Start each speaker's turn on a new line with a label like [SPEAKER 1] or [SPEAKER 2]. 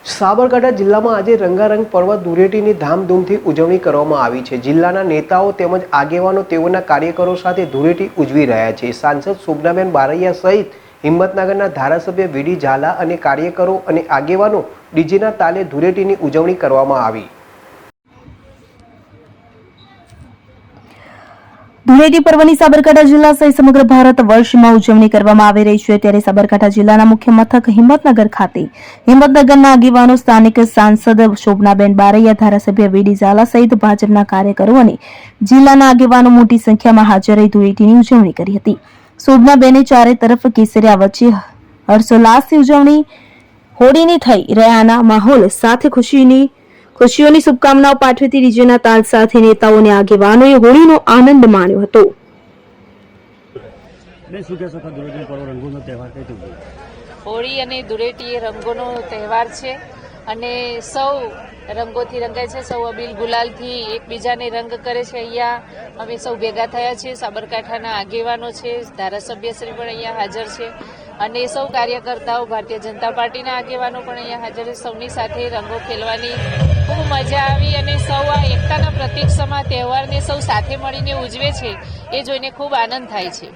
[SPEAKER 1] સાબરકાંઠા જિલ્લામાં આજે રંગારંગ પર્વ ધૂળેટીની ધામધૂમથી ઉજવણી કરવામાં આવી છે। જિલ્લાના નેતાઓ તેમજ આગેવાનો તેઓના કાર્યકરો સાથે ધૂળેટી ઉજવી રહ્યા છે। સાંસદ શોભનાબેન બારૈયા સહિત હિંમતનગરના ધારાસભ્ય વીડી ઝાલા અને કાર્યકરો અને આગેવાનો ડીજેના તાલે ધૂળેટીની ઉજવણી કરવામાં આવી।
[SPEAKER 2] ધૂળેટી પર્વની સાબરકાંઠા જિલ્લા સહિત સમગ્ર ભારત વર્ષમાં ઉજવણી કરવામાં આવી રહી છે। ત્યારે સાબરકાંઠા જિલ્લાના મુખ્ય મથક હિંમતનગર ખાતે હિંમતનગરના આગેવાનો, સ્થાનિક સાંસદ શોભનાબેન બારૈયા, ધારાસભ્ય વીડી ઝાલા સહિત ભાજપના કાર્યકરો અને જિલ્લાના આગેવાનો મોટી સંખ્યામાં હાજર રહી ધૂળેટીની ઉજવણી કરી હતી। શોભનાબેને ચારે તરફ કેસરિયા વચ્ચે હર્ષોલ્લાસથી ઉજવણી હોળીની થઈ રહ્યાના માહોલ સાથે ખુશીઓની શુભકામનાઓ પાઠવતી ડીજેના તાલ સાથે નેતાઓ અને આગેવાનોએ હોળીનો આનંદ માણ્યો હતો।
[SPEAKER 3] હોળી અને ધૂળેટી એ રંગોનો તહેવાર છે અને સૌ રંગોથી રંગાય છે, સૌ અબીલ ગુલાલથી એકબીજાને રંગ કરે છે। અહીંયા અમે સૌ ભેગા થયા છીએ, સાબરકાંઠાના આગેવાનો છે, ધારાસભ્યશ્રી પણ અહીંયા હાજર છે અને સૌ કાર્યકર્તાઓ, ભારતીય જનતા પાર્ટીના આગેવાનો પણ અહીંયા હાજર છે। સૌની સાથે રંગો ખેલવાની ખૂબ મજા આવી અને સૌ આ એકતાના પ્રતીક સમા તહેવારને સૌ સાથે મળીને ઉજવે છે એ જોઈને ખૂબ આનંદ થાય છે।